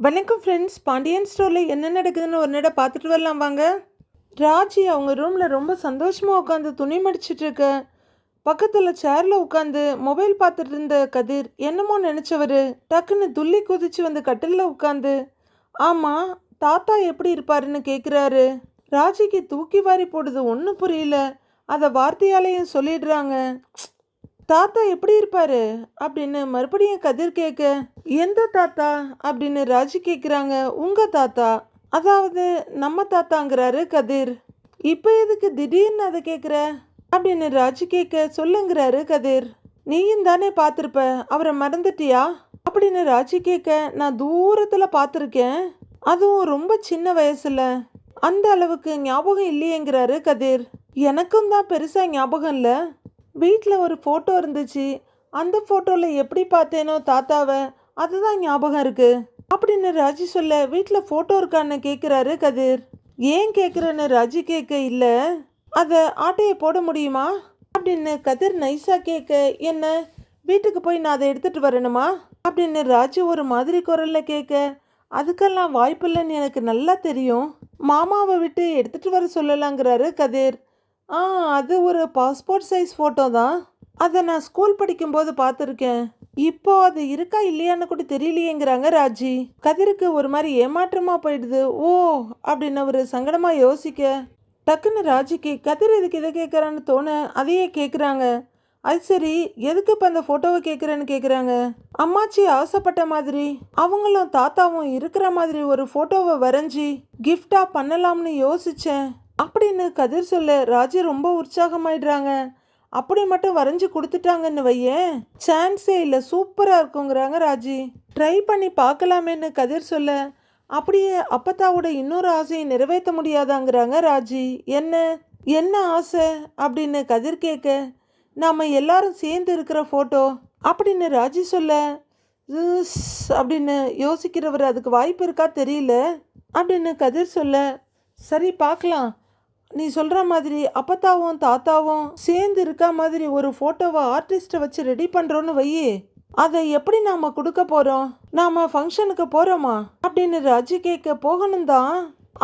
வணக்கம் ஃப்ரெண்ட்ஸ். பாண்டியன் ஸ்டோரில் என்ன நடக்குதுன்னு ஒரு நட பார்த்துட்டு வரலாம் வாங்க. ராஜி அவங்க ரூமில் ரொம்ப சந்தோஷமாக உட்காந்து துணி மடிச்சிட்டு இருக்க. பக்கத்தில் சேரில் உட்காந்து மொபைல் பார்த்துட்டு இருந்த கதிர் என்னமோ நினச்சவர் டக்குன்னு துள்ளி குதிச்சு வந்து கட்டிலில் உட்காந்து, ஆமாம் தாத்தா எப்படி இருப்பாருன்னு கேட்குறாரு. ராஜிக்கு தூக்கி வாரி போடுது, ஒன்றும் புரியல. அதை வார்த்தையாலேயும் சொல்லிடுறாங்க. தாத்தா எப்படி இருப்பாரு அப்படின்னு மறுபடியும் கதிர் கேட்க, எந்த தாத்தா அப்படின்னு ராஜி கேட்குறாங்க. உங்கள் தாத்தா, அதாவது நம்ம தாத்தாங்கிறாரு கதிர். இப்போ எதுக்கு திடீர்னு அதை கேட்குற அப்படின்னு ராஜி கேட்க, சொல்லுங்கிறாரு கதிர். நீயும் தானே பார்த்துருப்ப, அவரை மறந்துட்டியா அப்படின்னு ராஜி கேட்க, நான் தூரத்தில் பார்த்துருக்கேன், அதுவும் ரொம்ப சின்ன வயசில், அந்த அளவுக்கு ஞாபகம் இல்லையேங்கிறாரு கதிர். எனக்கும் தான் பெருசாக ஞாபகம் இல்லை. வீட்டில் ஒரு ஃபோட்டோ இருந்துச்சு, அந்த ஃபோட்டோவில் எப்படி பார்த்தேனோ தாத்தாவை, அதுதான் ஞாபகம் இருக்குது அப்படின்னு ராஜி சொல்ல, வீட்டில் ஃபோட்டோ இருக்கான்னு கேட்குறாரு கதிர். ஏன் கேட்குறேன்னு ராஜி கேட்க, இல்லை அதை ஆட்டையை போட முடியுமா அப்படின்னு கதிர் நைஸாக கேட்க, என்ன வீட்டுக்கு போய் நான் அதை எடுத்துகிட்டு வரணுமா அப்படின்னு ராஜி ஒரு மாதிரி குரலில் கேட்க, அதுக்கெல்லாம் வாய்ப்பில்லைன்னு எனக்கு நல்லா தெரியும், மாமாவை விட்டு எடுத்துகிட்டு வர சொல்லலாங்கிறாரு கதிர். அது ஒரு பாஸ்போர்ட் சைஸ் ஃபோட்டோ தான், அதை நான் ஸ்கூல் படிக்கும்போது பார்த்துருக்கேன், இப்போ அது இருக்கா இல்லையான்னு கூட தெரியலையேங்கிறாங்க ராஜி. கதிருக்கு ஒரு மாதிரி ஏமாற்றமாக போயிடுது. ஓ அப்படின்னு ஒரு சங்கடமாக யோசிக்க, டக்குன்னு ராஜிக்கு கதிர் எதுக்கு இதை கேட்குறான்னு தோண அதையே கேட்குறாங்க. அது சரி, எதுக்கு இப்போ அந்த ஃபோட்டோவை கேட்குறேன்னு கேட்குறாங்க. அம்மாச்சி ஆசைப்பட்ட மாதிரி அவங்களும் தாத்தாவும் இருக்கிற மாதிரி ஒரு ஃபோட்டோவை வரைஞ்சி கிஃப்டாக பண்ணலாம்னு யோசித்தேன் அப்படின்னு கதிர் சொல்ல, ராஜி ரொம்ப உற்சாகமாயிடுறாங்க. அப்படி மட்டும் வரைஞ்சி கொடுத்துட்டாங்கன்னு வையேன், சான்ஸே இல்லை, சூப்பராக இருக்குங்கிறாங்க ராஜி. ட்ரை பண்ணி பார்க்கலாமேன்னு கதிர் சொல்ல, அப்படியே அப்பத்தாவோட இன்னொரு ஆசையை நிறைவேற்ற முடியாதாங்கிறாங்க ராஜி. என்ன என்ன ஆசை அப்படின்னு கதிர் கேட்க, நாம் எல்லாரும் சேர்ந்து இருக்கிற ஃபோட்டோ அப்படின்னு ராஜி சொல்ல, அப்படின்னு யோசிக்கிறவர் அதுக்கு வாய்ப்பு இருக்கா தெரியல அப்படின்னு கதிர் சொல்ல, சரி பார்க்கலாம், நீ சொல்கிற மாதிரி அப்பத்தாவும் தாத்தாவும் சேர்ந்து இருக்கா மாதிரி ஒரு ஃபோட்டோவை ஆர்டிஸ்ட்டை வச்சு ரெடி பண்ணுறோன்னு வையே, அதை எப்படி நாம் கொடுக்க போகிறோம், நாம் ஃபங்க்ஷனுக்கு போகிறோமா அப்படின்னு ராஜி கேட்க, போகணும் தான்,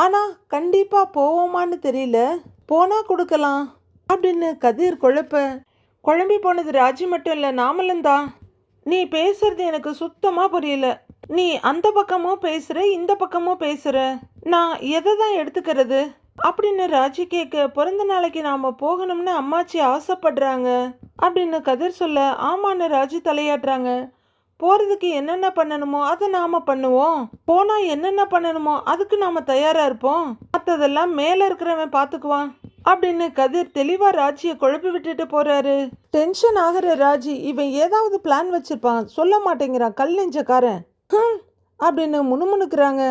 ஆனால் கண்டிப்பாக போவோமான்னு தெரியல, போனால் கொடுக்கலாம் அப்படின்னு கதிர் குழம்பி போனது ராஜி மட்டும் இல்லை, நாமளும் தான். நீ பேசுறது எனக்கு சுத்தமாக புரியல, நீ அந்த பக்கமும் பேசுகிற இந்த பக்கமும் பேசுகிற, நான் எதை தான் எடுத்துக்கிறது அப்படின்னு ராஜி கேட்க, பிறந்த நாளைக்கு நாம் போகணும்னு அம்மாச்சி ஆசைப்படுறாங்க அப்படின்னு கதிர் சொல்ல, ஆமான்னு ராஜி தலையாட்டுறாங்க. போகிறதுக்கு என்னென்ன பண்ணணுமோ அதை நாம் பண்ணுவோம், போனால் என்னென்ன பண்ணணுமோ அதுக்கு நாம் தயாராக இருப்போம், மற்றதெல்லாம் மேலே இருக்கிறவன் பார்த்துக்குவான் அப்படின்னு கதிர் தெளிவாக ராஜியை குழப்பி விட்டுட்டு போகிறாரு. டென்ஷன் ஆகிற ராஜி, இவன் ஏதாவது பிளான் வச்சுருப்பான், சொல்ல மாட்டேங்கிறான், கல் நெஞ்சக்காரன் அப்படின்னு முணுமுணுக்கிறாங்க.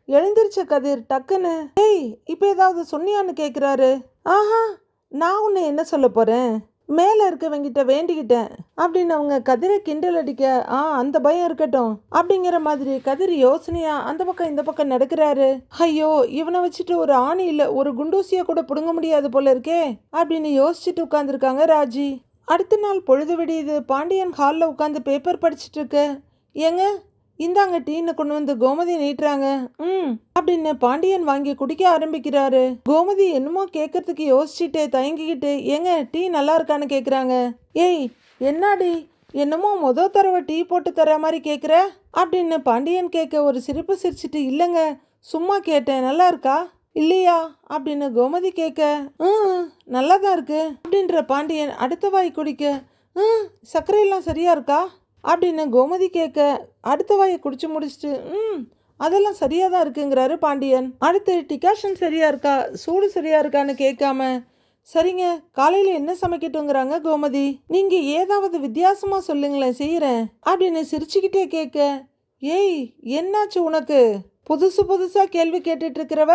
எழுந்திருச்ச கதிர் டக்குன்னு, ஏய் இப்போ ஏதாவது சொன்னியான்னு கேட்குறாரு. ஆஹா, நான் உன்னை என்ன சொல்ல போகிறேன், மேலே இருக்கவங்கிட்ட வேண்டிக்கிட்டேன் அப்படின்னு அவங்க கதிரை கிண்டல் அடிக்க, அந்த பயம் இருக்கட்டும் அப்படிங்கிற மாதிரி கதிர் யோசனையா அந்த பக்கம் இந்த பக்கம் நடக்கிறாரு. ஐயோ, இவனை வச்சுட்டு ஒரு ஆணி இல்லை ஒரு குண்டூசியை கூட பிடுங்க முடியாது போல இருக்கே அப்படின்னு யோசிச்சுட்டு உட்காந்துருக்காங்க ராஜி. அடுத்த நாள் பொழுது விடியுது. பாண்டியன் ஹாலில் உட்காந்து பேப்பர் படிச்சுட்டு இருக்க. ஏங்க இந்தாங்க டீன்னு கொண்டு வந்து கோமதி நீட்டுறாங்க. அப்படின்னு பாண்டியன் வாங்கி குடிக்க ஆரம்பிக்கிறாரு. கோமதி என்னமோ கேட்கறதுக்கு யோசிச்சுட்டு தயங்கிக்கிட்டு, ஏங்க டீ நல்லா இருக்கான்னு கேட்குறாங்க. ஏய் என்னாடி என்னமோ தடவை டீ போட்டு தர மாதிரி கேட்குற அப்படின்னு பாண்டியன் கேட்க, ஒரு சிரிப்பு சிரிச்சிட்டு, இல்லைங்க சும்மா கேட்டேன், நல்லா இருக்கா இல்லையா அப்படின்னு கோமதி கேட்க, நல்லா தான் இருக்கு அப்படின்ற பாண்டியன் அடுத்த வாய் குடிக்க, சர்க்கரையெல்லாம் சரியா இருக்கா அப்படின்னு கோமதி கேட்க, அடுத்த வாயை குடிச்சு முடிச்சுட்டு, அதெல்லாம் சரியாக தான் இருக்குங்கிறாரு பாண்டியன். அடுத்து டிகாஷன் சரியா இருக்கா, சூடு சரியா இருக்கான்னு கேட்காம, சரிங்க காலையில் என்ன சமைக்கட்டுங்கிறாங்க கோமதி. நீங்கள் ஏதாவது வித்தியாசமாக சொல்லுங்களேன், செய்கிறேன் அப்படின்னு சிரிச்சுக்கிட்டே கேட்க, ஏய் என்னாச்சு உனக்கு, புதுசாக கேள்வி கேட்டுட்டு இருக்கிறவ,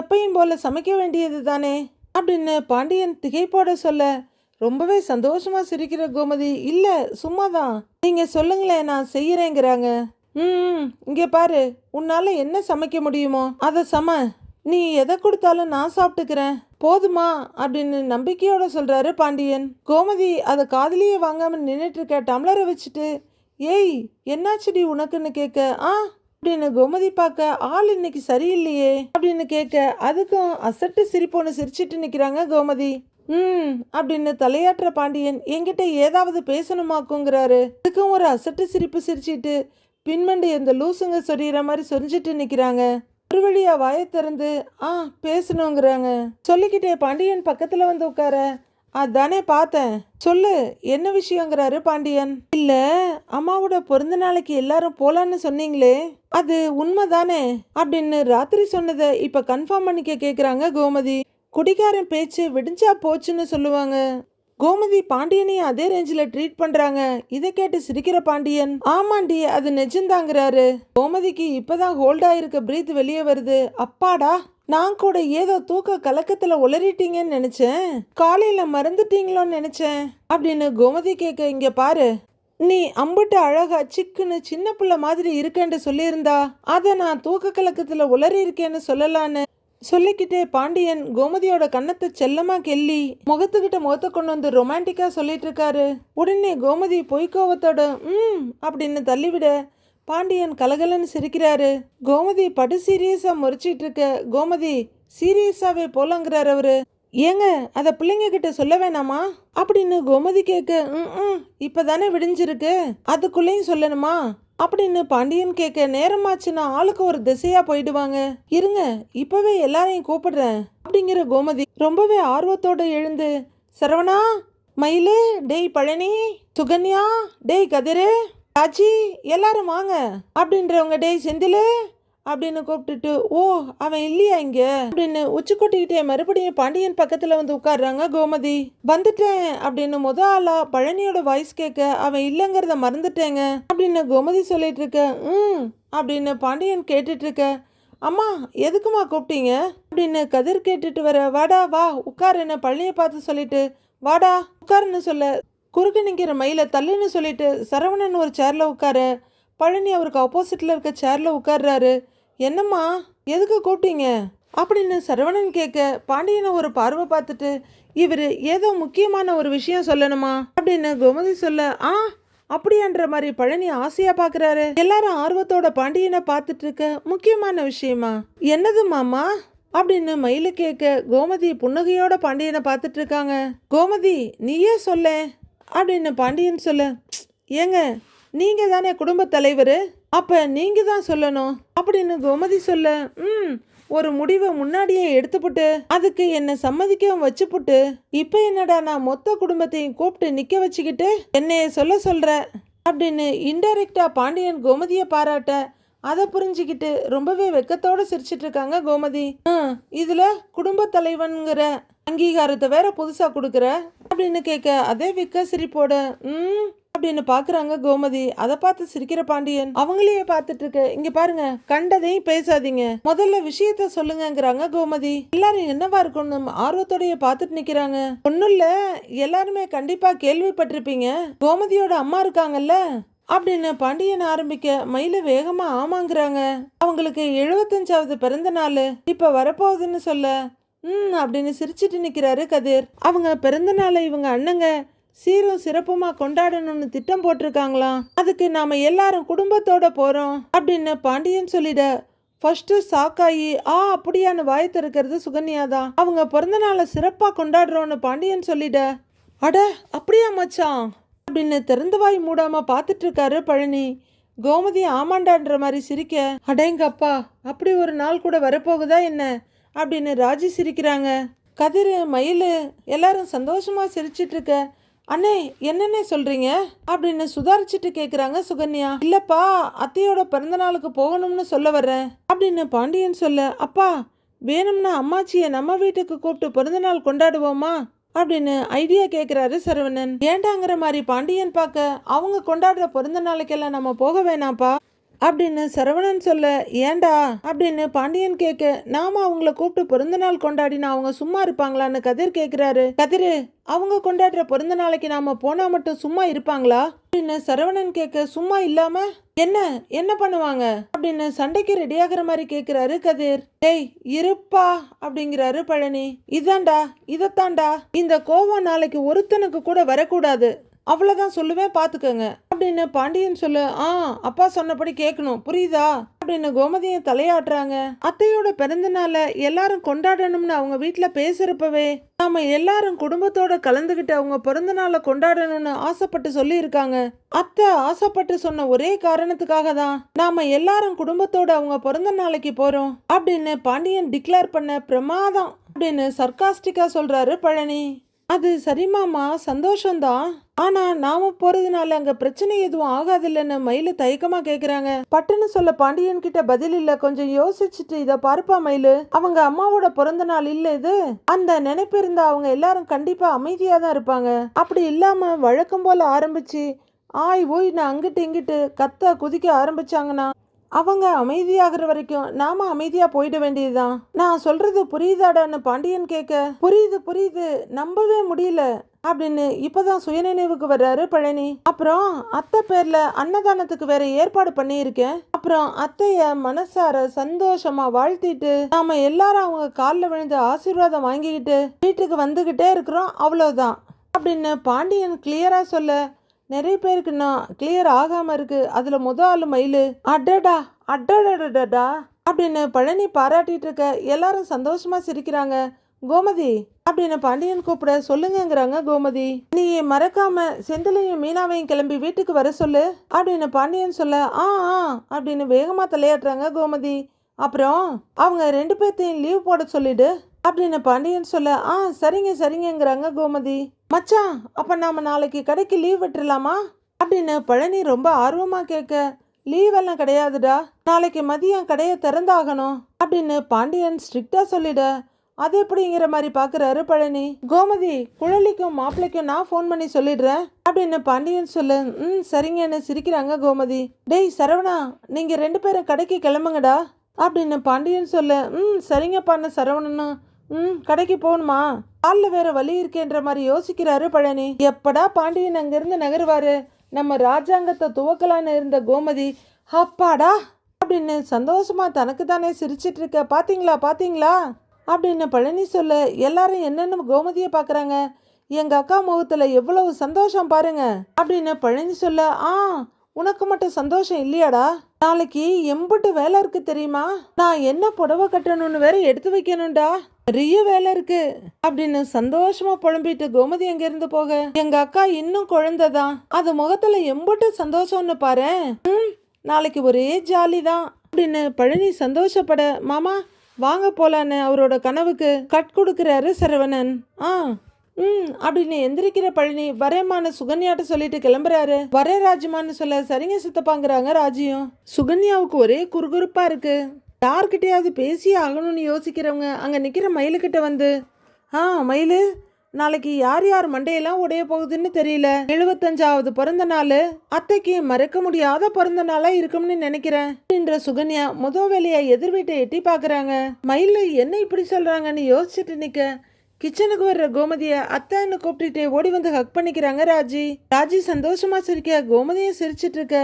எப்பயும் போல சமைக்க வேண்டியது தானே அப்படின்னு பாண்டியன் திகைப்போட சொல்ல, ரொம்பவே சந்தோஷமா சிரிக்கிற கோமதி, இல்லை சும்மா தான், நீங்கள் சொல்லுங்களேன் நான் செய்கிறேங்கிறாங்க. இங்கே பாரு, உன்னால் என்ன சமைக்க முடியுமோ அதை நீ எதை கொடுத்தாலும் நான் சாப்பிட்டுக்கிறேன் போதுமா அப்படின்னு நம்பிக்கையோட சொல்கிறாரு பாண்டியன். கோமதி அதை காதலியே வாங்காமல் நின்றுட்டு இருக்க டம்ளரை வச்சுட்டு, ஏய் என்னாச்சுடி உனக்குன்னு கேட்க, அப்படின்னு கோமதி பார்க்க ஆள் இன்னைக்கு சரியில்லையே அப்படின்னு கேட்க அதுக்கும் அசட்டு சிரிப்பொன்னு சிரிச்சிட்டு நிக்கிறாங்க கோமதி. அப்படின்னு தலையாற்ற பாண்டியன் என்கிட்ட ஏதாவது பேசணுமாக்குங்கிறாரு. அதுக்கும் ஒரு அசட்டு சிரிப்பு சிரிச்சிட்டு பின்மண்டி அந்த லூசுங்க சொரியிற மாதிரி சொரிஞ்சிட்டு நிக்கிறாங்க. ஒரு வழியா வாயை திறந்து பேசணுங்கிறாங்க. சொல்லிக்கிட்டே பாண்டியன் பக்கத்துல வந்து உட்கார அதானே பார்த்தேன், சொல்லு என்ன விஷயங்கிறாரு பாண்டியன். இல்ல அம்மாவோட பிறந்த நாளைக்கு எல்லாரும் போலான்னு சொன்னீங்களே அது உண்மைதானே அப்படின்னு ராத்திரி சொன்னதை இப்ப கன்ஃபார்ம் பண்ணிக்க கேக்குறாங்க கோமதி. குடிகாரன் பேச்சு விடிஞ்சா போச்சுன்னு சொல்லுவாங்க. கோமதி பாண்டியனையும் அதே ரேஞ்சில் ட்ரீட் பண்றாங்க. இதை கேட்டு சிரிக்கிற பாண்டியன் ஆமாண்டி அது நெஜந்தாங்கிறாரு. கோமதிக்கு இப்பதான் ஹோல்ட் ஆயிருக்க பிரீத் வெளியே வருது. அப்பாடா நான் கூட ஏதோ தூக்க கலக்கத்துல உளறிட்டீங்கன்னு நினைச்சேன், காலையில மறந்துட்டீங்களோன்னு நினைச்சேன் அப்படின்னு கோமதி கேட்க இங்க பாரு, நீ அம்புட்டு அழகா சிக்குன்னு சின்ன பிள்ளை மாதிரி இருக்கேன்னு சொல்லியிருந்தா அதை நான் தூக்க கலக்கத்துல உளறி இருக்கேன்னு சொல்லலான்னு சொல்லிக்கிட்டே பாண்டியன் கோமதியோட கன்னத்தை செல்லமா கெல்லி முகத்துக்கிட்ட முகத்தை கொண்டு வந்து ரொமான்டிக்கா சொல்லிட்டு இருக்காரு. உடனே கோமதி பொய்க்கோவத்தோட அப்படின்னு தள்ளிவிட பாண்டியன் கலகலன்னு சிரிக்கிறாரு. கோமதி படு சீரியஸா முறைச்சிட்டு இருக்க கோமதி சீரியஸாவே போலங்கிறாரு அவரு. ஏங்க அதை பிள்ளைங்க கிட்ட சொல்ல வேணாமா அப்படின்னு கோமதி கேட்க இப்பதானே விடிஞ்சிருக்கு அதுக்குள்ளேயும் சொல்லணுமா அப்படின்னு பாண்டியன் கேட்க நேரமாச்சுன்னா ஆளுக்கு ஒரு திசையா போயிடுவாங்க, இருங்க இப்பவே எல்லாரையும் கூப்பிடுறேன் அப்படிங்கிற கோமதி ரொம்பவே ஆர்வத்தோட எழுந்து சரவணா, மயிலு, டேய் பழனி, சுகன்யா, டேய் கதிரு, ஆச்சி எல்லாரும் வாங்க அப்படின்றவங்க டேய் செந்திலு அப்படின்னு கூப்பிட்டுட்டு ஓ அவன் இல்லையா இங்க அப்படின்னு உச்சி கொட்டிக்கிட்டே மறுபடியும் பாண்டியன் பக்கத்துல வந்து உட்காடுறாங்க கோமதி. வந்துட்டேன் அப்படின்னு ஆளா பழனியோட வாய்ஸ் கேட்க அவன் இல்லைங்கிறத மறந்துட்டேங்க அப்படின்னு கோமதி சொல்லிட்டு இருக்க அப்படின்னு பாண்டியன் கேட்டுட்டு இருக்க அம்மா எதுக்குமா கூப்பிட்டீங்க அப்படின்னு கதிர் கேட்டுட்டு வர வாடா வா உட்காருன்னு பழனியை பார்த்து சொல்லிட்டு வாடா உட்காருன்னு சொல்ல குறுக்க நிற்கிற மயில தள்ளுன்னு சொல்லிட்டு சரவணன் ஒரு சேர்ல உட்கார பழனி அவருக்கு ஆப்போசிட்ல இருக்க சேர்ல உட்கார்றாரு. என்னம்மா எதுக்கு கூப்பிட்டீங்க அப்படின்னு சரவணன் கேட்க பாண்டியனை ஒரு பார்வை பார்த்துட்டு இவர் ஏதோ முக்கியமான ஒரு விஷயம் சொல்லணுமா அப்படின்னு கோமதி சொல்ல அப்படியான்ற மாதிரி பழனி ஆசையா பாக்குறாரு. எல்லாரும் ஆர்வத்தோட பாண்டியனை பார்த்துட்டு இருக்க முக்கியமான விஷயமா என்னது மாமா அப்படின்னு மயில கேட்க கோமதி புன்னகையோட பாண்டியனை பார்த்துட்டு இருக்காங்க. கோமதி நீயே சொல்ல அப்படின்னு பாண்டியன் சொல்ல ஏங்க நீங்க தானே குடும்ப தலைவர், அப்ப நீங்க தான் சொல்லணும் அப்படின்னு கோமதி சொல்ல ஒரு முடிவை முன்னாடியே எடுத்துப்புட்டு அதுக்கு என்ன சம்மதிக்கவும் வச்சுப்புட்டு இப்ப என்னடா நான் மொத்த குடும்பத்தையும் கூப்பிட்டு நிக்க வச்சுக்கிட்டு என்னைய சொல்ற அப்படின்னு இன்டைரக்டா பாண்டியன் கோமதிய பாராட்ட அதை புரிஞ்சுக்கிட்டு ரொம்பவே வெக்கத்தோட சிரிச்சிட்டு இருக்காங்க கோமதி. இதுல குடும்ப தலைவன்கிற அங்கீகாரத்தை வேற புதுசா கொடுக்குற அப்படின்னு கேட்க அதே வெக்க சிரிப்போட அப்படின்னு பாக்குறாங்க கோமதி. அதை பார்த்து சிரிக்கிற பாண்டியன் அவங்களையே பார்த்துட்டு இருக்க இங்க பாருங்க கண்டதையும் பேசாதீங்க முதல்ல விஷயத்த சொல்லுங்கிறாங்க கோமதி. எல்லாரும் என்னவா இருக்கணும் ஆர்வத்தோடைய பார்த்துட்டு நிக்கிறாங்க. ஒன்னும் இல்ல எல்லாருமே கண்டிப்பா கேள்விப்பட்டிருப்பீங்க கோமதியோட அம்மா இருக்காங்கல்ல அப்படின்னு பாண்டியன் ஆரம்பிக்க மயில வேகமா ஆமாங்கிறாங்க. அவங்களுக்கு 75வது பிறந்த நாள் இப்ப வரப்போகுதுன்னு சொல்ல அப்படின்னு சிரிச்சிட்டு நிக்கிறாரு கதிர். அவங்க பிறந்த நாளை இவங்க அண்ணங்க சீரும் சிறப்புமா கொண்டாடணும்னு திட்டம் போட்டிருக்காங்களாம். அதுக்கு நாம எல்லாரும் குடும்பத்தோட போறோம் அப்படின்னு பாண்டியன் சொல்லிட ஃபர்ஸ்ட் சாக்காயி அப்படியான்னு வாய் திறக்கிறது சுகன்யாதான். அவங்க பிறந்த நாளை சிறப்பா கொண்டாடுறோன்னு பாண்டியன் சொல்லிட அட அப்படியா மச்சான் அப்படின்னு திறந்த வாய் மூடாம பார்த்துட்டு இருக்காரு பழனி. கோமதி ஆமாண்டான்ற மாதிரி சிரிக்க அடேங்கப்பா அப்படி ஒரு நாள் கூட வரப்போகுதா என்ன அப்படின்னு ராஜி சிரிக்கிறாங்க. கதிர் மயில் எல்லாரும் சந்தோஷமா சிரிச்சிட்டு இருக்க அண்ணே என்னன்னே சொல்றீங்க அப்படின்னு சுதாரிச்சுட்டு கேக்குறாங்க சுகன்யா. இல்லப்பா அத்தையோட பிறந்த நாளுக்கு போகணும்னு சொல்ல வர்றேன் அப்படின்னு பாண்டியன் சொல்ல அப்பா வேணும்னா அம்மாச்சியை நம்ம வீட்டுக்கு கூப்பிட்டு பிறந்த நாள் கொண்டாடுவோமா அப்படின்னு ஐடியா கேட்குறாரு சரவணன். ஏண்டாங்கிற மாதிரி பாண்டியன் பார்க்க அவங்க கொண்டாடுற பிறந்த நாளைக்கெல்லாம் நம்ம போக வேணாம்ப்பா அப்படின்னு சரவணன் சொல்ல ஏண்டா அப்படின்னு பாண்டியன் கேட்க நாம அவங்கள கூப்பிட்டு பிறந்த நாள் கொண்டாடினா அவங்க சும்மா இருப்பாங்களான்னு கதிர் கேட்குறாரு. கதிர் அவங்க கொண்டாடுற பிறந்த நாளைக்கு நாம போனா மட்டும் சும்மா இருப்பாங்களா அப்படின்னு சரவணன் கேட்க சும்மா இல்லாம என்ன என்ன பண்ணுவாங்க அப்படின்னு சண்டைக்கு ரெடியாகிற மாதிரி கேட்கிறாரு கதிர். டேய் இருப்பா அப்படிங்கிறாரு பழனி. இதாண்டா இதத்தாண்டா இந்த கோவம் நாளைக்கு ஒருத்தனுக்கு கூட வரக்கூடாது அவ்வளவுதான் சொல்லுவேன் பாத்துக்கோங்க அப்படின்னு பாண்டியன் சொல்ல, அப்பா சொன்னபடி கேட்கணும் புரியுதா அப்படின்னு கோமதியை தலையாட்டுறாங்க. அத்தையோட பிறந்த நாளை எல்லாரும் கொண்டாடணும்னு அவங்க வீட்டுல பேசுறப்பவே நாம எல்லாரும் குடும்பத்தோட கலந்துகிட்டு அவங்க பிறந்த நாளை கொண்டாடணும்னு ஆசைப்பட்டு சொல்லி இருக்காங்க. அத்தை ஆசைப்பட்டு சொன்ன ஒரே காரணத்துக்காக தான் நாம எல்லாரும் குடும்பத்தோட அவங்க பிறந்த நாளைக்கு போறோம் அப்படின்னு பாண்டியன் டிக்ளேர் பண்ண பிரமாதம் அப்படின்னு சர்காஸ்டிக்கா சொல்றாரு பழனி. அது சரிமாமா, சந்தோஷம்தான். ஆனா நாம போறதுனால அங்க பிரச்சனை எதுவும் ஆகாதில்லன்னு மயிலு தயக்கமா கேக்குறாங்க. பட்டுன்னு சொல்ல பாண்டியன் கிட்ட பதில் இல்ல. கொஞ்சம் யோசிச்சுட்டு இத பார்ப்பா மயிலு, அவங்க அம்மாவோட பிறந்த நாள் இல்ல இது. அந்த நினைப்பு இருந்தா அவங்க எல்லாரும் கண்டிப்பா அமைதியா தான் இருப்பாங்க. அப்படி இல்லாம வழக்கம் போல ஆரம்பிச்சு ஓய் நான் அங்கிட்டு இங்கிட்டு கத்த குதிக்க ஆரம்பிச்சாங்கன்னா அவங்க அமைதியாகிற வரைக்கும் நாம அமைதியா போயிட வேண்டியதுதான். நான் சொல்றது புரியுதாடான்னு பாண்டியன் கேட்க, புரியுது நம்பவே முடியல அப்படின்னு இப்பதான் சுயநினைவுக்கு வர்றாரு பழனி. அப்புறம் அத்தை பேர்ல அன்னதானத்துக்கு வேற ஏற்பாடு பண்ணியிருக்கேன். அப்புறம் அத்தைய மனசார சந்தோஷமா வாழ்த்திட்டு நாம எல்லாரும் அவங்க காலில் விழுந்து ஆசீர்வாதம் வாங்கிக்கிட்டு வீட்டுக்கு வந்துகிட்டே இருக்கிறோம், அவ்வளவுதான் அப்படின்னு பாண்டியன் கிளியரா சொல்ல, நிறைய பேருக்கு நான் கிளியர் ஆகாம இருக்கு. அதுல ஆளு மயிலு. அடடா அப்படின்னு பழனி பாராட்டிட்டு இருக்க எல்லாரும் சந்தோஷமா சிரிக்கிறாங்க. கோமதி அப்படின்னு பாண்டியன் கூப்பிட, சொல்லுங்கிறாங்க கோமதி. நீ மறக்காம செந்திலையும் மீனாவையும் கிளம்பி வீட்டுக்கு வர சொல்லு அப்படின்னு பாண்டியன் சொல்ல, அப்படின்னு வேகமா தலையாட்டுறாங்க கோமதி. அப்புறம் அவங்க 2 பேர்த்தையும் லீவ் போட சொல்லிடு அப்படின்னு பாண்டியன் சொல்ல, சரிங்கிறாங்க கோமதி. மச்சான், அப்ப நாம நாளைக்கு கடைக்கு லீவ் விட்டுலாமா அப்படின்னு பழனி ரொம்ப ஆர்வமா கேட்க, லீவ் எல்லாம் கிடையாதுடா, நாளைக்கு மதியம் கடையை திறந்தாகணும் அப்படின்னு பாண்டியன் ஸ்ட்ரிக்டா சொல்லிட. அது எப்படிங்கிற மாதிரி பாக்குறாரு பழனி. கோமதி, குழலிக்கும் மாப்பிள்ளைக்கும் நான் ஃபோன் பண்ணி சொல்லிடுறேன் அப்படின்னு பாண்டியன் சொல்ல, சரிங்கன்னு சிரிக்கிறாங்க கோமதி. டேய் சரவணா, நீங்க 2 பேரும் கடைக்கு கிளம்புங்கடா அப்படின்னு பாண்டியன் சொல்ல, சரிங்கப்பான்னு சரவணனும் கடைக்கு போகணுமா, காலில் வேற வலி இருக்கேன்ற மாதிரி யோசிக்கிறாரு பழனி. எப்படா பாண்டியன் அங்கிருந்து நகருவாரு, நம்ம ராஜாங்கத்தை துவக்கலான்னு இருந்த கோமதி அப்பாடா அப்படின்னு சந்தோஷமா தனக்கு தானே சிரிச்சிட்டு இருக்க. பாத்தீங்களா அப்படின்னு பழனி சொல்ல, எல்லாரும் என்னென்னு கோமதியை பாக்குறாங்க. எங்க அக்கா முகத்துல எவ்வளவு சந்தோஷம் பாருங்க அப்படின்னு பழனி சொல்ல, உனக்கு மட்டும் சந்தோஷம் இல்லையாடா, நாளைக்கு எம்புட்டு வேலை இருக்கு தெரியுமா, நான் என்ன புடவை கட்டணும்னு வேற எடுத்து வைக்கணும்டா, நிறைய வேலை இருக்கு அப்படின்னு சந்தோஷமா புலம்பிட்டு கோமதி அங்க இருந்து போக, எங்க அக்கா இன்னும் குழந்தைதான், அது முகத்துல எம்புட்டு சந்தோஷம்னு பாரு, நாளைக்கு ஒரே ஜாலி தான் அப்படின்னு பழனி சந்தோஷப்பட, மாமா வாங்க போலான்னு அவரோட கனவுக்கு கட் கொடுக்கிறாரு சரவணன். அப்படின்னு எந்திரிக்கிற பழனி வரேமான்னு சுகன்யாட்ட சொல்லிட்டு கிளம்புறாரு. வரே ராஜ்மான்னு சொல்ல, சரிங்க சித்தப்பாங்கிறாங்க ராஜியும். சுகன்யாவுக்கு ஒரே குறுகுறுப்பா இருக்கு. யார்கிட்டயாவது பேசி ஆகணும்னு யோசிக்கிறவங்க அங்க நிக்கிற மயிலுக்கிட்ட வந்து, மயிலு, நாளைக்கு யார் மண்டையெல்லாம் உடைய போகுதுன்னு தெரியல, 75வது பிறந்த நாள், அத்தைக்கு மறக்க முடியாத பிறந்த நாளா இருக்கும்னு நினைக்கிறேன் என்ற சுகன்யா வேலையா எதிர் வீட்டை எட்டி பாக்குறாங்க. மயிலு என்ன இப்படி சொல்றாங்கன்னு யோசிச்சுட்டு நிக்க கிச்சனுக்கு வர்ற கோமதிய அத்தைன்னு கூப்பிட்டுட்டு ஓடி வந்து ஹக் பண்ணிக்கிறாங்க ராஜி சந்தோஷமா சிரிக்க கோமதியும் சிரிச்சிட்டு இருக்க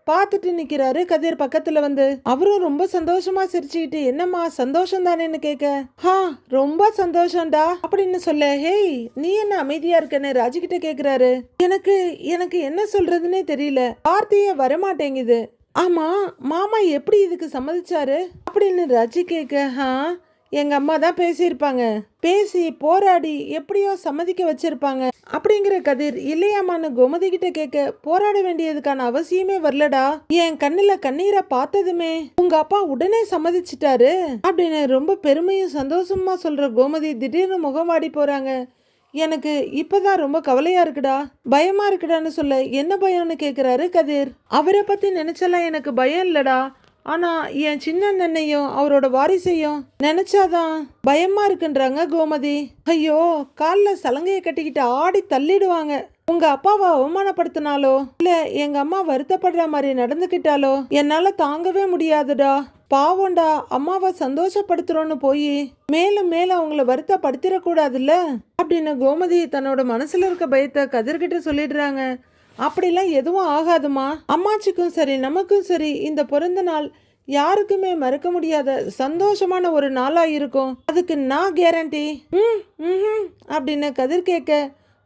பார்த்துட்டு நிக்கிறாரு கதிர் பக்கத்துல வந்து. அவரும் ரொம்ப சந்தோஷமா சிரிச்சுக்கிட்டு, என்னம்மா சந்தோஷம் தானேன்னு கேட்க, ரொம்ப சந்தோஷம்டா அப்படின்னு சொல்ல, ஹேய் நீ என்ன அமைதியா இருக்கன்னு ராஜி கிட்ட கேக்குறாரு. எனக்கு என்ன சொல்றதுன்னே தெரியல, வார்த்தையே வரமாட்டேங்குது. ஆமா மாமா எப்படி இதுக்கு சம்மதிச்சாரு அப்படின்னு ராஜி கேட்க, எங்க அம்மா தான் பேசியிருப்பாங்க, பேசி போராடி எப்படியோ சம்மதிக்க வச்சிருப்பாங்க அப்படிங்கிற கதிர் இல்லையாமான்னு கோமதி கிட்ட கேட்க, போராட வேண்டியதுக்கான அவசியமே வரலடா, என் கண்ணுல கண்ணீரை பார்த்ததுமே உங்க அப்பா உடனே சம்மதிச்சிட்டாரு அப்படின்னு ரொம்ப பெருமையும் சந்தோஷமா சொல்ற கோமதி திடீர்னு முகம் வாடி போறாங்க. எனக்கு இப்பதான் ரொம்ப கவலையா இருக்குடா, பயமா இருக்குடான்னு சொல்ல, என்ன பயம்னு கேக்குறாரு கதிர். அவரை பத்தி நினைச்சலாம் எனக்கு பயம் இல்லடா, ஆனா என் சின்ன அண்ணனையும் அவரோட வாரிசையும் நினைச்சாதான் பயமா இருக்குன்றாங்க கோமதி. ஐயோ, காலில் சலங்கையை கட்டிக்கிட்டு ஆடி தள்ளிடுவாங்க. உங்க அப்பாவை அவமானப்படுத்தினாலோ இல்ல எங்க அம்மா வருத்தப்படுற மாதிரி நடந்துக்கிட்டாலோ என்னால தாங்கவே முடியாதுடா. பாவம்டா, அம்மாவை சந்தோஷப்படுத்துறோன்னு போய் மேலும் மேலும் அவங்கள வருத்தப்படுத்திடக்கூடாதுல்ல அப்படின்னு கோமதி தன்னோட மனசுல இருக்க பயத்தை கதிர்கிட்ட சொல்லிடுறாங்க. அப்படிலாம் எதுவும் ஆகாதுமா, அம்மாச்சிக்கும் சரி நமக்கும் சரி இந்த பிறந்த நாள் யாருக்குமே மறக்க முடியாத சந்தோஷமான ஒரு நாளா இருக்கும், அதுக்கு நான் கேரண்டி அப்படின்னு கதிர் கேட்க,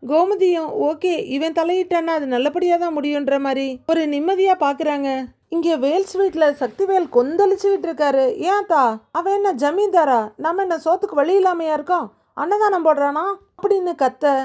கோமதியும் ஓகே இவன் தலையிட்டான்னா அது நல்லபடியா தான் முடியுன்ற மாதிரி ஒரு நிம்மதியா பாக்குறாங்க. இங்க வேல்ஸ் வீட்டுல சக்திவேல் கொந்தளிச்சுக்கிட்டு இருக்காரு. ஏன் தா அவன் என்ன ஜமீன்தாரா? நம்ம என்ன சோத்துக்கு வழி இல்லாமையா இருக்கோம்? அன்னதானம் போடுறானா அப்படின்னு கத்த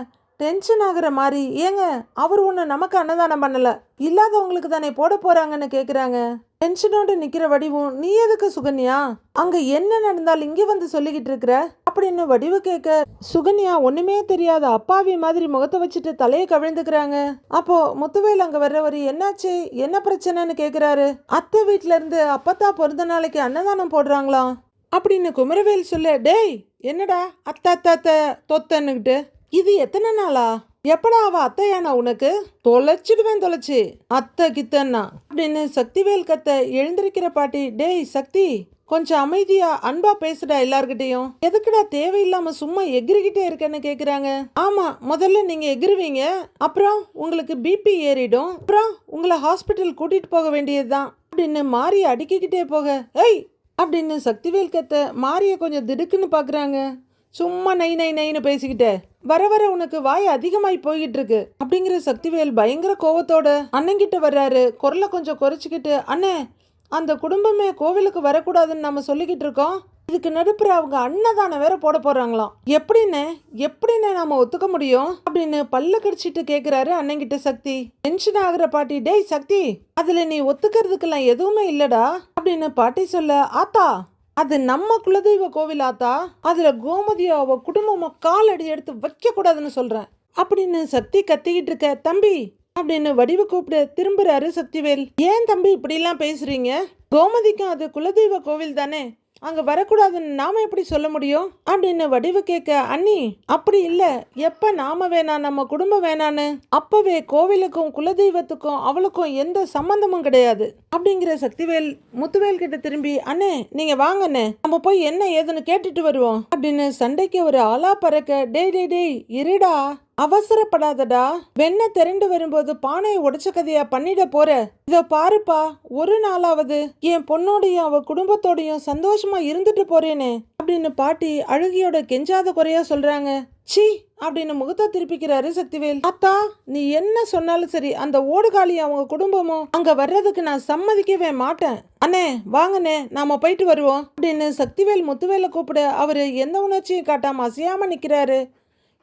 டென்ஷன் ஆகுற மாதிரி. ஏங்க அவர் ஒண்ணு நமக்கு அன்னதானம் பண்ணல, இல்லாதவங்களுக்கு தானே போட போறாங்கன்னு கேக்குறாங்க. டென்ஷனோடு நிக்கிற வடிவும் நீ எதுக்கு சுகன்யா அங்க என்ன நடந்தாலும் இங்க வந்து சொல்லிக்கிட்டு இருக்கிற அப்படின்னு வடிவு கேட்க சுகன்யா ஒண்ணுமே தெரியாத அப்பாவி மாதிரி முகத்தை வச்சுட்டு தலையை கவிழ்ந்துக்கிறாங்க. அப்போ முத்துவேல் அங்க வர்றவர் என்னாச்சு என்ன பிரச்சனைன்னு கேக்குறாரு. அத்தை வீட்டுல இருந்து அப்பத்தா பிறந்த நாளைக்கு அன்னதானம் போடுறாங்களாம் அப்படின்னு குமரவேல் சொல்ல, டேய் என்னடா அத்தை அத்தை அத்தை தொத்தன்னுக்கிட்டு இது எத்தனை நாளா? எப்படா அவ அத்தையானா உனக்கு? தொலைச்சிடுவேன் தொலைச்சு அத்தை கித்தன்னா அப்படின்னு சக்திவேல் கத்த எழுந்திருக்கிற பாட்டி, டேய் சக்தி கொஞ்சம் அமைதியா அன்பா பேசுடா எல்லார்கிட்டையும், எதுக்குடா தேவையில்லாம சும்மா எகிரிக்கிட்டே இருக்கேன்னு கேக்குறாங்க. ஆமா முதல்ல நீங்க எகிருவீங்க, அப்புறம் உங்களுக்கு பிபி ஏறிடும், அப்புறம் உங்களை ஹாஸ்பிட்டல் கூட்டிட்டு போக வேண்டியதுதான் அப்படின்னு மாரிய அடிக்கிக்கிட்டே போக, ஏய் அப்படின்னு சக்திவேல் கத்த மாரிய கொஞ்சம் திடுக்குன்னு பாக்குறாங்க. சும்மா நை நை நைன்னு பேசிக்கிட்டே வர வர உனக்கு வாய் அதிகமாயி போய்கிட்டு இருக்கு அப்படிங்கிற சக்திவேல் பயங்கர கோவத்தோட அண்ணங்கிட்ட வர்றாரு. குரலை கொஞ்சம் குறைச்சிக்கிட்டு, அண்ணே அந்த குடும்பமே கோவிலுக்கு வரக்கூடாதுன்னு நம்ம சொல்லிக்கிட்டு இருக்கோம், இதுக்கு நடுப்புற அவங்க அன்னதானம் வேற போட போறாங்களாம், எப்படின்னு நாம ஒத்துக்க முடியும் அப்படின்னு பல்ல கடிச்சிட்டு கேக்குறாரு அண்ணங்கிட்ட சக்தி. டென்ஷன் ஆகுற பாட்டி, டேய் சக்தி அதுல நீ ஒத்துக்கிறதுக்கெல்லாம் எதுவுமே இல்லடா அப்படின்னு பாட்டி சொல்ல, ஆத்தா அது நம்ம குலதெய்வ கோவில் ஆத்தா, அதுல கோமதியோ அவ குடும்பமா காலடி எடுத்து வைக்க கூடாதுன்னு சொல்றேன் அப்படின்னு சக்தி கத்திக்கிட்டு இருக்க. தம்பி அப்படின்னு வடிவு கூப்பிட திரும்புறாரு சக்திவேல். ஏன் தம்பி இப்படி எல்லாம் பேசுறீங்க? கோமதிக்கும் அது குலதெய்வ கோவில் தானே, அங்க வரக்கூடாதுன்னு நாம எப்படி சொல்ல முடியும் அப்படின்னு வடிவு கேட்க, அண்ணி அப்படி இல்ல, எப்ப நாம வேணாம் நம்ம குடும்பம் வேணான்னு அப்பவே கோவிலுக்கும் குலதெய்வத்துக்கும் அவளுக்கும் எந்த சம்பந்தமும் கிடையாது அப்படிங்கிற சக்திவேல் முத்துவேல் கிட்ட திரும்பி, அண்ணே நீங்க வாங்கண்ணே நம்ம போய் என்ன ஏதுன்னு கேட்டுட்டு வருவோம் அப்படின்னு சண்டைக்கு ஒரு ஆளா பறக்க, டேய் டேய் டேய் இருடா அவசரப்படாதடா, வெண்ணெய் திரண்டு வரும்போது பானையை உடைச்ச கதையா பண்ணிட போற, இதோ பாருப்பா ஒரு நாளாவது என் பொண்ணோடையும் அவ குடும்பத்தோடையும் சந்தோஷமா இருந்துட்டு போறேனே அப்படின்னு பாட்டி அழுகியோட கெஞ்சாத குறையா சொல்றாங்க. சி அப்படின்னு முகத்தை திருப்பிக்கிறாரு சக்திவேல். அத்தா நீ என்ன சொன்னாலும் சரி அந்த ஓடுகாலி அவங்க குடும்பமும் அங்க வர்றதுக்கு நான் சம்மதிக்கவே மாட்டேன். அண்ணே வாங்கண்ணே நாம போயிட்டு வருவோம் அப்படின்னு சக்திவேல் முத்துவேல கூப்பிட அவரு எந்த உணர்ச்சியும் காட்டாம அசையாம நிக்கிறாரு.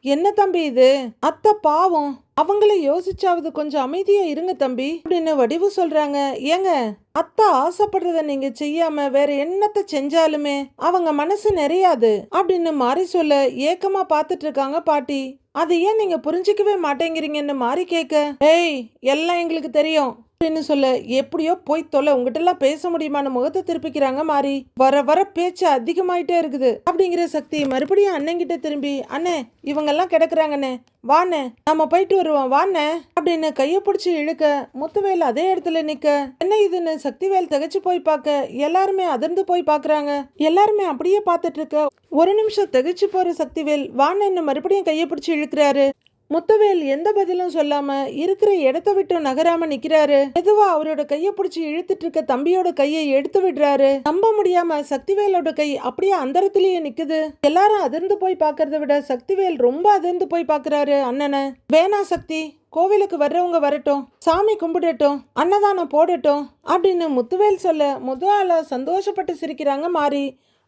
என்ன தம்பி இது, அத்தை பாவம் அவங்களே யோசிச்சாவது கொஞ்சம் அமைதியா இருங்க தம்பி அப்படின்னு வடிவு சொல்றாங்க. ஏங்க அத்தை ஆசைப்படுறத நீங்க செய்யாம வேற என்னத்தை செஞ்சாலுமே அவங்க மனசு நிறையாது அப்படின்னு மாறி சொல்ல ஏக்கமா பாத்துட்டு இருக்காங்க பாட்டி. அதை ஏன் நீங்க புரிஞ்சுக்கவே மாட்டேங்கிறீங்கன்னு மாறி கேட்க, ஏய் எல்லாம் எங்களுக்கு தெரியும் அப்படின்னு சொல்ல, எப்படியோ போய் தொலை உங்ககிட்ட எல்லாம் பேச முடியுமான்னு முகத்தை திருப்பிக்கிறாங்க மாறி. வர வர பேச்சு அதிகமாயிட்டே இருக்குது அப்படிங்கிற சக்தி மறுபடியும் அண்ணங்கிட்ட திரும்பி, அண்ணே இவங்கெல்லாம் கிடக்குறாங்கண்ணே வாண்ணே நம்ம போயிட்டு வருவோம் வாண்ணே அப்படின்னு கைய பிடிச்சி இழுக்க முத்துவேல் அதே இடத்துல நிக்க, என்ன இதுன்னு சக்திவேல் திகச்சு போய் பார்க்க எல்லாருமே அதிர்ந்து போய் பாக்குறாங்க. எல்லாருமே அப்படியே பார்த்துட்டு இருக்க ஒரு நிமிஷம் திகச்சு போற சக்திவேல் வாண்ணேன்னு மறுபடியும் கைய பிடிச்சி இழுக்கிறாரு. முத்துவேல் எந்த பதிலும் சொல்லாம இருக்கிற இடத்த விட்டு நகராம நிக்கிறாரு. மெதுவா அவரோட கைய பிடிச்சி இழுத்துட்டு இருக்க தம்பியோட கையை எடுத்து விடுறாரு. நம்ப முடியாம சக்திவேலோட கை அப்படியே அந்தரத்திலேயே நிக்குது. எல்லாரும் அதிர்ந்து போய் பாக்குறத விட சக்திவேல் ரொம்ப அதிர்ந்து போய் பாக்குறாரு அண்ணனை. வேணா சக்தி கோவிலுக்கு வர்றவங்க வரட்டும், சாமி கும்பிடட்டும், அன்னதானம் போடட்டும் அப்படின்னு முத்துவேல் சொல்ல முதல்ல சந்தோஷப்பட்டு சிரிக்கிறாங்க மாறி.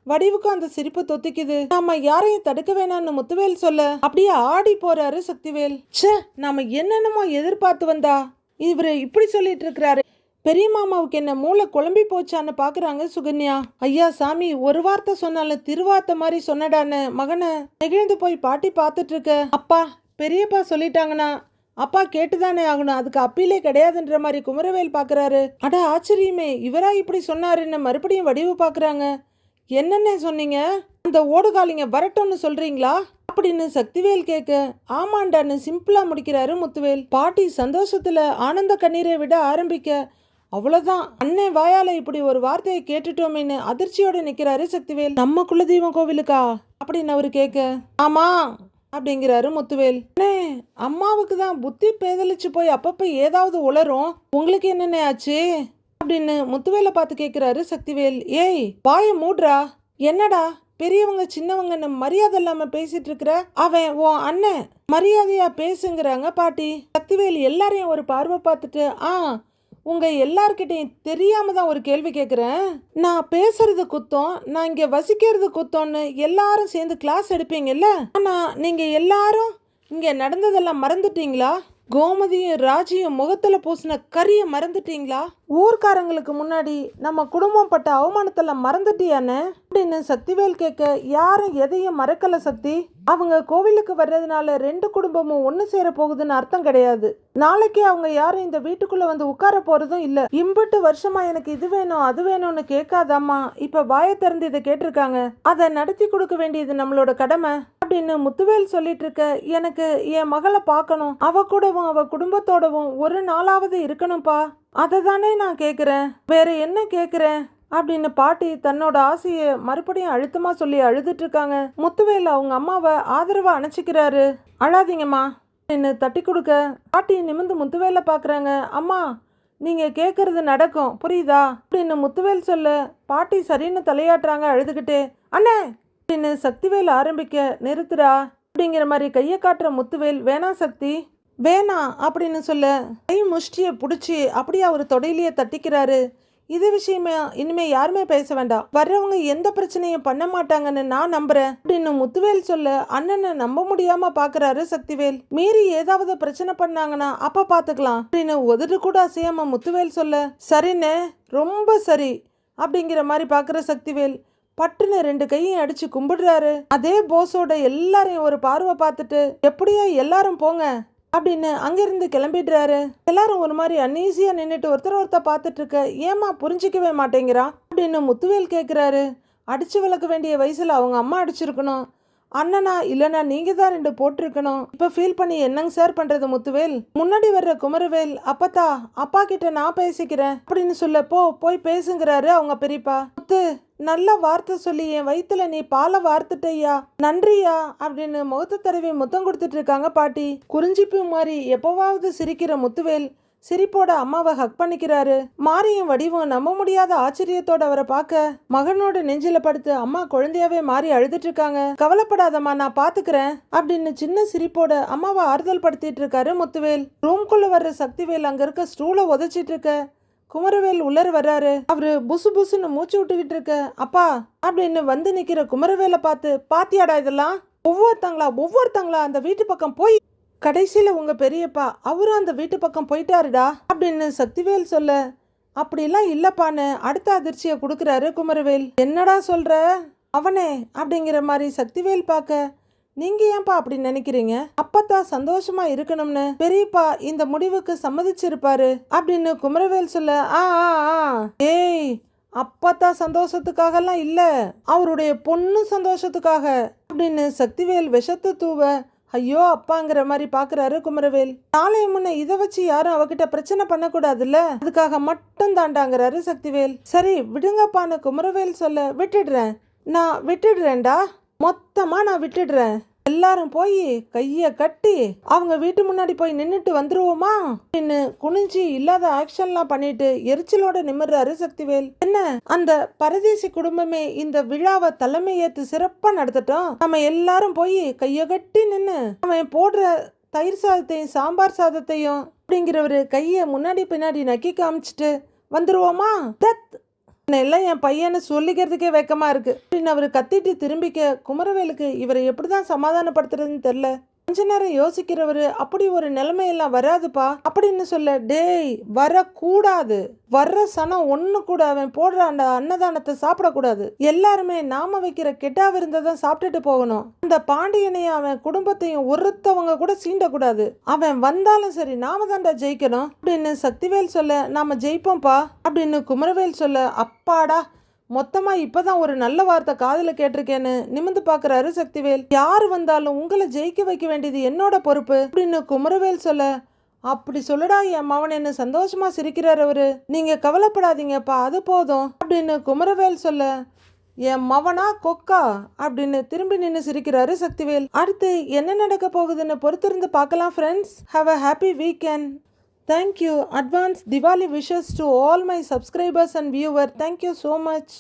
வடிவுக்கும் அந்த சிரிப்பு தொத்திக்குது. நாம யாரையும் தடுக்க வேணாம்னு முத்துவேல் சொல்ல அப்படியே ஆடி போறாரு சக்திவேல். ச்சே நாம என்னென்னமோ எதிர்பார்த்து வந்தா இவரு இப்படி சொல்லிட்டு இருக்கிறாரு. பெரிய மாமாவுக்கு என்ன மூளை குழம்பி போச்சான்னு பாக்குறாங்க சுகன்யா. ஐயா சாமி ஒரு வார்த்தை சொன்னாலும் திருவார்த்தை மாதிரி சொன்னடான்னு மகனை நெகிழ்ந்து போய் பாட்டி பார்த்துட்டு இருக்க. அப்பா பெரியப்பா சொல்லிட்டாங்கன்னா அப்பா கேட்டுதானே ஆகணும், அதுக்கு அப்பீலே கிடையாதுன்ற மாதிரி குமரவேல் பாக்குறாரு. அட ஆச்சரியமே இவரா இப்படி சொன்னாருன்னு மறுபடியும் வடிவு பாக்குறாங்க. என்னென்ன சொன்னீங்க, அந்த ஓடுகாலிங்க வரட்டும்னு சொல்றீங்களா அப்படின்னு சக்திவேல் கேட்க, ஆமாண்டான்னு சிம்பிளா முடிக்கிறாரு முத்துவேல். பாட்டி சந்தோஷத்துல ஆனந்த கண்ணீரை விட ஆரம்பிக்க, அவ்வளவுதான் அண்ணே வாயால இப்படி ஒரு வார்த்தையை கேட்டுட்டோமேன்னு அதிர்ச்சியோட நிக்கிறாரு சக்திவேல். நம்ம குலதெய்வம் கோவிலுக்கா அப்படின்னு அவரு கேட்க, ஆமா அப்படிங்கிறாரு முத்துவேல். அம்மாவுக்கு தான் புத்தி பேதலிச்சு போய் அப்பப்ப ஏதாவது உளரும், உங்களுக்கு என்னென்ன ஆச்சு அப்படின்னு முத்துவேலை பார்த்து கேட்கிறாரு சக்திவேல். ஏய் வாய மூடுறா, என்னடா பெரியவங்க சின்னவங்கன்னு மரியாதை இல்லாம பேசிட்டு இருக்கிற? அவன் உன் அண்ணன், மரியாதையா பேசுங்கிறாங்க பாட்டி. சக்திவேல் எல்லாரையும் ஒரு பார்வை பார்த்துட்டு, உங்க எல்லார்கிட்டையும் தெரியாம தான் ஒரு கேள்வி கேட்குறேன். நான் பேசுறது குத்தம், நான் இங்க வசிக்கிறது குத்தம்னு எல்லாரும் சேர்ந்து கிளாஸ் எடுப்பீங்கல்ல, ஆனா நீங்க எல்லாரும் இங்க நடந்ததெல்லாம் மறந்துட்டீங்களா? கோமதியும் ராஜியும் முகத்துல பூசின கரிய மறந்துட்டீங்களா? ஊர்க்காரங்களுக்கு முன்னாடி நம்ம குடும்பம் பட்ட அவமானத்தெல்லாம் மறந்துட்டியானே அப்படின்னு சக்திவேல் கேட்க, யாரும் எதையும் மறக்கல சக்தி. அவங்க கோவிலுக்கு வர்றதுனால 2 குடும்பமும் ஒன்று சேர போகுதுன்னு அர்த்தம் கிடையாது. நாளைக்கு அவங்க யாரும் இந்த வீட்டுக்குள்ள வந்து உட்கார போறதும் இல்ல. இம்புட்டு வருஷமா எனக்கு இது வேணும் அது வேணும்னு கேட்காதம்மா இப்ப வாயை திறந்து இதை கேட்டிருக்காங்க. அதை நடத்தி கொடுக்க வேண்டியது நம்மளோட கடமை அப்படின்னு முத்துவேல் சொல்லிட்டு இருக்க, எனக்கு என் மகளை பார்க்கணும், அவ கூடவும் அவ குடும்பத்தோடவும் ஒரு நாளாவது இருக்கணும்ப்பா. அதை தானே நான் கேட்குறேன், வேற என்ன கேட்குறேன் அப்படின்னு பாட்டி தன்னோட ஆசையை மறுபடியும் அழுத்தமா சொல்லி அழுதுட்டு இருக்காங்க. முத்துவேல் அவங்க அம்மாவை ஆதரவா அணைச்சிக்கிறாரு. அழாதீங்கம்மா அப்படின்னு தட்டி கொடுக்க, பாட்டி நிமிந்து முத்துவேலை பாக்குறாங்க. அம்மா நீங்க கேட்கறது நடக்கும் புரியுதா அப்படின்னு முத்துவேல் சொல்ல, பாட்டி சரின்னு தலையாட்டுறாங்க அழுதுகிட்டே. அண்ணே அப்படின்னு சக்திவேல் ஆரம்பிக்க, நிறுத்துடா அப்படிங்கிற மாதிரி கையை காட்டுற முத்துவேல், வேணா சக்தி வேணா அப்படின்னு சொல்ல, கை முஷ்டியை பிடிச்சி அப்படியே அவர் தொடையிலேயே தட்டிக்கிறாரு. இது விஷயமா இனிமே யாருமே பேச வேண்டாம், வர்றவங்க எந்த பிரச்சனையும் பண்ண மாட்டாங்கன்னு நான் நம்புறேன் அப்படின்னு முத்துவேல் சொல்ல, அண்ணனை நம்ப முடியாம பாக்குறாரு சக்திவேல். மீறி ஏதாவது பிரச்சனை பண்ணாங்கன்னா அப்ப பாத்துக்கலாம் அப்படின்னு உதடு கூட அசையாம முத்துவேல் சொல்ல, சரின்னு ரொம்ப சரி அப்படிங்கிற மாதிரி பாக்குற சக்திவேல் பட்டுன்னு 2 கையும் அடிச்சு கும்பிடுறாரு. அதே போஸோட எல்லாரையும் ஒரு பார்வை பார்த்துட்டு, எப்படியோ எல்லாரும் போங்க அப்படின்னு அங்கிருந்து கிளம்பிடுறாரு. எல்லாரும் ஒரு மாதிரி அன்ஈஸியா நின்றுட்டு ஒருத்தர் பார்த்துட்டு இருக்க, ஏமா புரிஞ்சிக்கவே மாட்டேங்கிறான் அப்படின்னு முத்துவேல் கேட்குறாரு. அடிச்சு வளர்க்க வேண்டிய வயசுல அவங்க அம்மா அடிச்சிருக்கணும், அண்ணனா இல்லைனா நீங்க தான் 2 போட்டிருக்கணும். இப்ப ஃபீல் பண்ணி என்னங்க சார் பண்றது முத்துவேல்? முன்னாடி வர்ற குமரவேல், அப்பத்தா அப்பா கிட்ட நான் பேசிக்கிறேன் அப்படின்னு சொல்ல, போய் பேசுங்கிறாரு அவங்க பெரியப்பா. முத்து நல்ல வார்த்தை சொல்லி என் வயிற்றுல நீ பாலை வார்த்துட்டையா, நன்றியா அப்படின்னு முகத்தை தடவி முத்தம் கொடுத்துட்டு இருக்காங்க பாட்டி. குறிஞ்சிப்பு மாதிரி எப்பவாவது சிரிக்கிற முத்துவேல் சிரிப்போட அம்மாவை ஹக் பண்ணிக்கிறாரு. மாரியும் வடிவும் நம்ப முடியாத ஆச்சரியத்தோட அவரை பார்க்க, மகனோட நெஞ்சில படுத்து அம்மா குழந்தையாவே மாறி அழுதுட்டு இருக்காங்க. கவலைப்படாதம்மா நான் பாத்துக்கிறேன் அப்படின்னு சின்ன சிரிப்போட அம்மாவை ஆறுதல் படுத்திட்டு இருக்காரு முத்துவேல். ரூம்குள்ள வர்ற சக்திவேல் அங்க இருக்க ஸ்டூலை உதச்சிட்டு இருக்க, குமரவேல் உள்ளர வர்றாரு. அவரு புசு புசுன்னு மூச்சு விட்டுக்கிட்டு இருக்க, அப்பா அப்படின்னு வந்து நிக்கிற குமரவேலை பார்த்து, பாத்தியாடா இதெல்லாம் ஒவ்வொருத்தங்களா அந்த வீட்டு பக்கம் போய் கடைசியில உங்க பெரியப்பா அவரும் அந்த வீட்டு பக்கம் போயிட்டாருடா அப்படின்னு சக்திவேல் சொல்ல, அப்படிலாம் இல்லப்பான்னு அடுத்த அதிர்ச்சியை கொடுக்குறாரு குமரவேல். என்னடா சொல்ற அவனே அப்படிங்கிற மாதிரி சக்திவேல் பார்க்க, நீங்க ஏன்பா அப்படி நினைக்கிறீங்க? அப்பத்தான் சந்தோஷமா இருக்கணும்னு பெரியப்பா இந்த முடிவுக்கு சம்மதிச்சிருப்பாரு அப்படின்னு குமரவேல் சொல்ல, ஏய் அப்பத்தான் சந்தோஷத்துக்காகலாம் இல்ல, அவருடைய பொண்ணு சந்தோஷத்துக்காக அப்படின்னு சக்திவேல் விஷத்தை தூவ, ஐயோ அப்பாங்கிற மாதிரி பாக்குறாரு குமரவேல். நாளைய முன்ன இதை வச்சு யாரும் அவகிட்ட பிரச்சனை பண்ணக்கூடாதுல்ல, அதுக்காக மட்டும் தாண்டாங்கிறாரு சக்திவேல். சரி விடுங்கப்பான்னு குமரவேல் சொல்ல, நான் விட்டுடுறேன்டா, மொத்தமா நான் விட்டுடுறேன், எல்லாரும் போய் கைய கட்டி அவங்க வீட்டு முன்னாடி போய் நின்னுட்டு வந்துருவோமா அப்படின்னு குனிஞ்சி இல்லாத ஆக்ஷன்லாம் பண்ணிட்டு எரிச்சலோட நிமிர்றாரு சக்திவேல். என்ன அந்த பரதேசி குடும்பமே இந்த விழாவை தலைமை ஏத்து சிறப்பா நடத்தட்டும், நம்ம எல்லாரும் போய் கைய கட்டி நின்னு அவன் போடுற தயிர் சாதத்தையும் சாம்பார் சாதத்தையும் அப்படிங்கிறவரு கைய முன்னாடி பின்னாடி நக்கி காமிச்சிட்டு வந்துருவோமா, எல்லாம் என் பையனை சொல்லிக்கிறதுக்கே வெக்கமா இருக்கு அப்படின்னு அவரு கத்திட்டு திரும்பிக்க, குமரவேலுக்கு இவரை எப்படிதான் சமாதானப்படுத்துறதுன்னு தெரியல. கொஞ்ச நேரம் யோசிக்கிறவரு, அப்படி ஒரு நிலைமையெல்லாம் வராதுப்பா அப்படின்னு சொல்ல, டேய் வரக்கூடாது, வர்ற சனம் ஒண்ணு கூட அவன் போடுற அந்த அன்னதானத்தை சாப்பிடக்கூடாது, எல்லாருமே நாம வைக்கிற கெட்டா விருந்ததான் சாப்பிட்டுட்டு போகணும், அந்த பாண்டியனையும் அவன் குடும்பத்தையும் ஒருத்தவங்க கூட சீண்டக்கூடாது, அவன் வந்தாலும் சரி நாம தாண்டா ஜெயிக்கணும் அப்படின்னு சக்திவேல் சொல்ல, நாம ஜெயிப்போம்ப்பா அப்படின்னு குமரவேல் சொல்ல, அப்பாடா மொத்தமா இப்பதான் ஒரு நல்ல வார்த்தை காதுல கேட்டிருக்கேன்னு நிமிந்து பாக்குறாரு சக்திவேல். யார் வந்தாலும் உங்களை ஜெயிக்க வைக்க வேண்டியது என்னோட பொறுப்பு அப்படின்னு குமரவேல் சொல்ல, அப்படி சொல்லடா என் மவனேன்னு சந்தோஷமா சிரிக்கிறார் அவரு. நீங்க கவலைப்படாதீங்கப்பா அது போதும் அப்படின்னு குமரவேல் சொல்ல, என் மவனா கொக்கா அப்படின்னு திரும்பி நின்று சிரிக்கிறாரு சக்திவேல். அடுத்து என்ன நடக்க போகுதுன்னு பொறுத்திருந்து பார்க்கலாம் friends. Have a happy weekend. Thank you. Advance Diwali wishes to all my subscribers and viewers. Thank you so much.